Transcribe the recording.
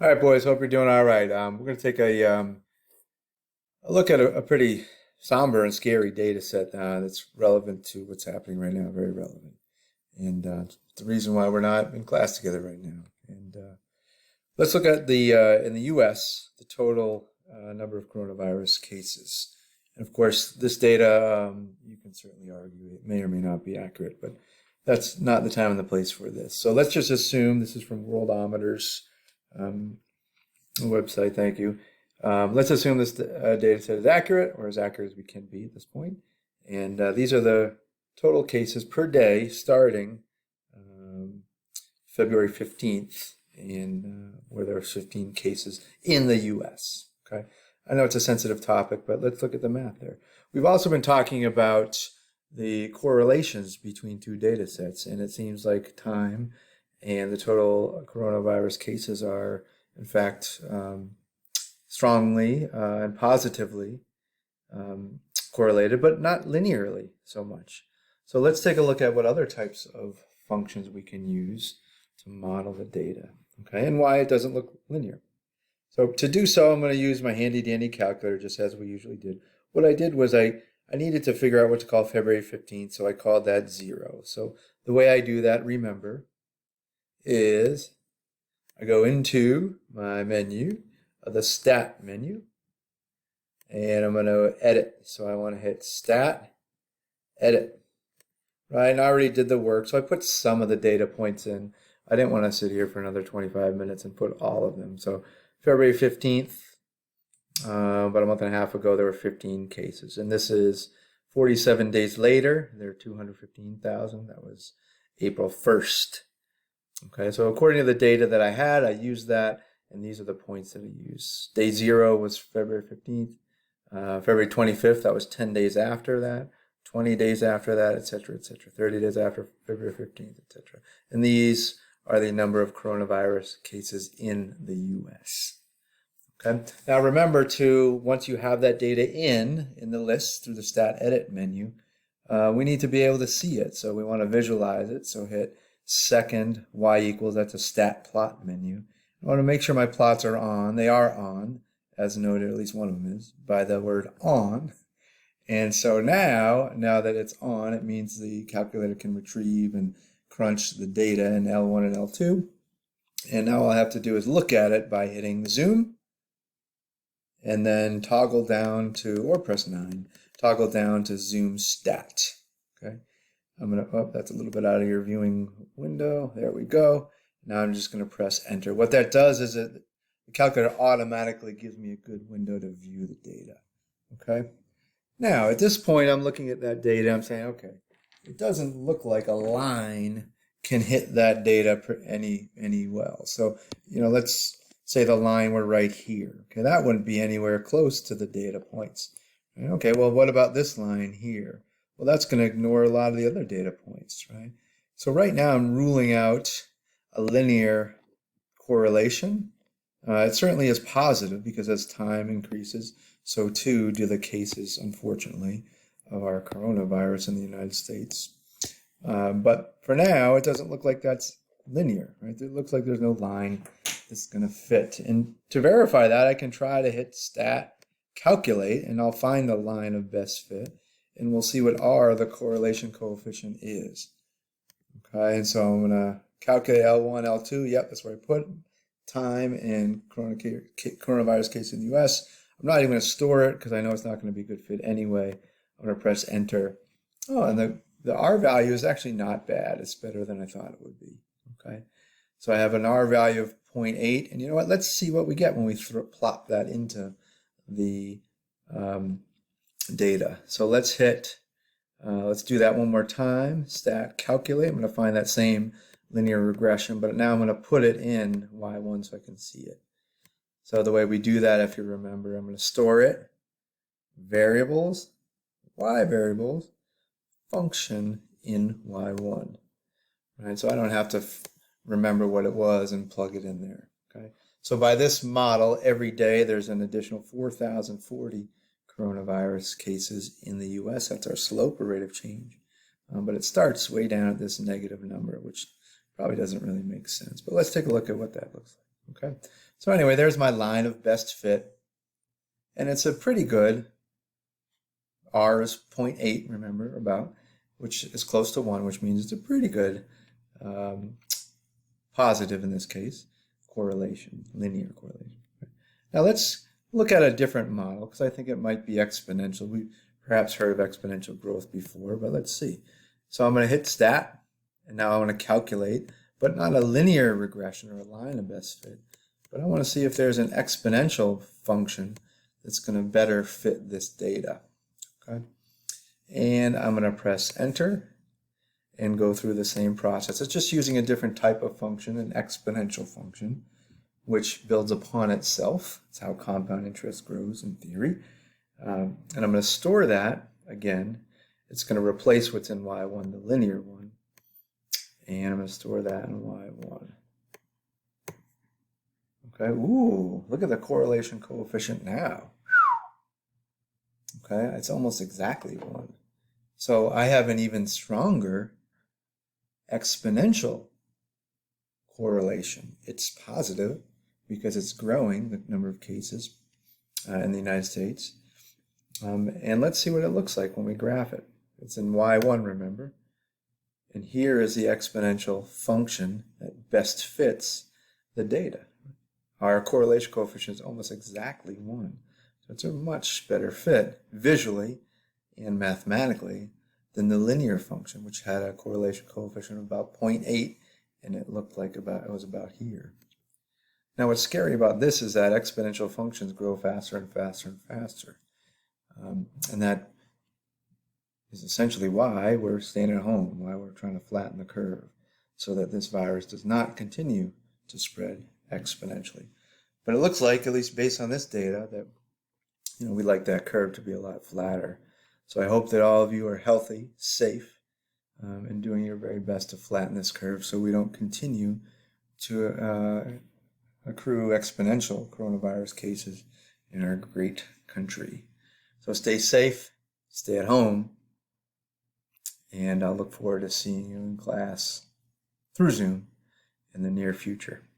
All right, boys. Hope you're doing all right. We're going to take a look at a pretty somber and scary data set that's relevant to what's happening right now. Very relevant, and the reason why we're not in class together right now. And let's look at the in the U.S. the total number of coronavirus cases. And of course, this data you can certainly argue it may or may not be accurate, but that's not the time and the place for this. So let's just assume this is from Worldometers. Website, thank you. Let's assume this data set is accurate, or as accurate as we can be at this point. And these are the total cases per day starting February 15th, and where there are 15 cases in the US. Okay, I know it's a sensitive topic, but let's look at the math there. We've also been talking about the correlations between two data sets, and it seems like time and the total coronavirus cases are in fact strongly and positively correlated, but not linearly so much. So let's take a look at what other types of functions we can use to model the data, okay, and why it doesn't look linear. So to do so, I'm going to use my handy dandy calculator just as we usually did. What I did was I needed to figure out what to call February 15th, so I called that 0. So the way I do that, remember, is I go into my menu, the stat menu, and I'm going to edit. So I want to hit stat, edit, right? And I already did the work, so I put some of the data points in. I didn't want to sit here for another 25 minutes and put all of them. So February 15th, about a month and a half ago, there were 15 cases. And this is 47 days later, there are 215,000. That was April 1st. Okay, so according to the data that I had, I used that, and these are the points that I used. Day 0 was February 15th. February 25th, that was 10 days after that, 20 days after that, etc., etc., 30 days after February 15th, etc. And these are the number of coronavirus cases in the U.S. Okay. Now remember to, once you have that data in the list through the stat edit menu, we need to be able to see it. So we want to visualize it. So hit second y equals, that's a stat plot menu. I want to make sure my plots are on. They are on, as noted, at least one of them is, by the word on. And so now that it's on, it means the calculator can retrieve and crunch the data in L1 and L2. And now all I have to do is look at it by hitting zoom, and then toggle down to, or press 9, toggle down to zoom stat. Okay. I'm going to, oh, that's a little bit out of your viewing window. There we go. Now I'm just going to press enter. What that does is the calculator automatically gives me a good window to view the data. Okay. Now at this point, I'm looking at that data. I'm saying, okay, it doesn't look like a line can hit that data any well. So, let's say the line were right here. Okay, that wouldn't be anywhere close to the data points. Okay, well, what about this line here? Well, that's going to ignore a lot of the other data points, right? So right now I'm ruling out a linear correlation. It certainly is positive because as time increases, so too do the cases, unfortunately, of our coronavirus in the United States. But for now, it doesn't look like that's linear, right? It looks like there's no line that's going to fit. And to verify that, I can try to hit stat, calculate, and I'll find the line of best fit. And we'll see what R, the correlation coefficient, is. Okay, and so I'm going to calculate L1, L2. Yep, that's where I put time and coronavirus case in the US. I'm not even going to store it because I know it's not going to be a good fit anyway. I'm going to press enter. Oh, and the R value is actually not bad. It's better than I thought it would be. Okay, so I have an R value of 0.8. And you know what? Let's see what we get when we plop that into the data. So let's do that one more time. Stat calculate. I'm going to find that same linear regression, but now I'm going to put it in Y1 so I can see it. So the way we do that, if you remember, I'm going to store it, variables, Y variables, function in Y1. Right? So I don't have to remember what it was and plug it in there. Okay. So by this model, every day there's an additional 4,040 coronavirus cases in the U.S. That's our slope or rate of change. But it starts way down at this negative number, which probably doesn't really make sense. But let's take a look at what that looks Okay. So anyway, there's my line of best fit. And it's a pretty good, R is 0.8, remember, about, which is close to 1, which means it's a pretty good positive in this case, correlation, linear correlation. Now let's look at a different model because I think it might be exponential. We've perhaps heard of exponential growth before, but let's see. So I'm going to hit stat, and now I want to calculate, but not a linear regression or a line of best fit, but I want to see if there's an exponential function that's going to better fit this data. Okay, and I'm going to press enter and go through the same process. It's just using a different type of function, an exponential function, which builds upon itself. It's how compound interest grows in theory. And I'm going to store that again. It's going to replace what's in y1, the linear one. And I'm going to store that in y1. Okay, ooh, look at the correlation coefficient now. Okay, it's almost exactly 1. So I have an even stronger exponential correlation. It's positive because it's growing, the number of cases in the United States. And let's see what it looks like when we graph it. It's in y1, remember? And here is the exponential function that best fits the data. Our correlation coefficient is almost exactly 1. So it's a much better fit visually and mathematically than the linear function, which had a correlation coefficient of about 0.8, and it looked like it was about here. Now what's scary about this is that exponential functions grow faster and faster and faster. And that is essentially why we're staying at home, why we're trying to flatten the curve, so that this virus does not continue to spread exponentially. But it looks like, at least based on this data, that we'd like that curve to be a lot flatter. So I hope that all of you are healthy, safe, and doing your very best to flatten this curve so we don't continue to accrue exponential coronavirus cases in our great country. So stay safe, stay at home, and I'll look forward to seeing you in class through Zoom in the near future.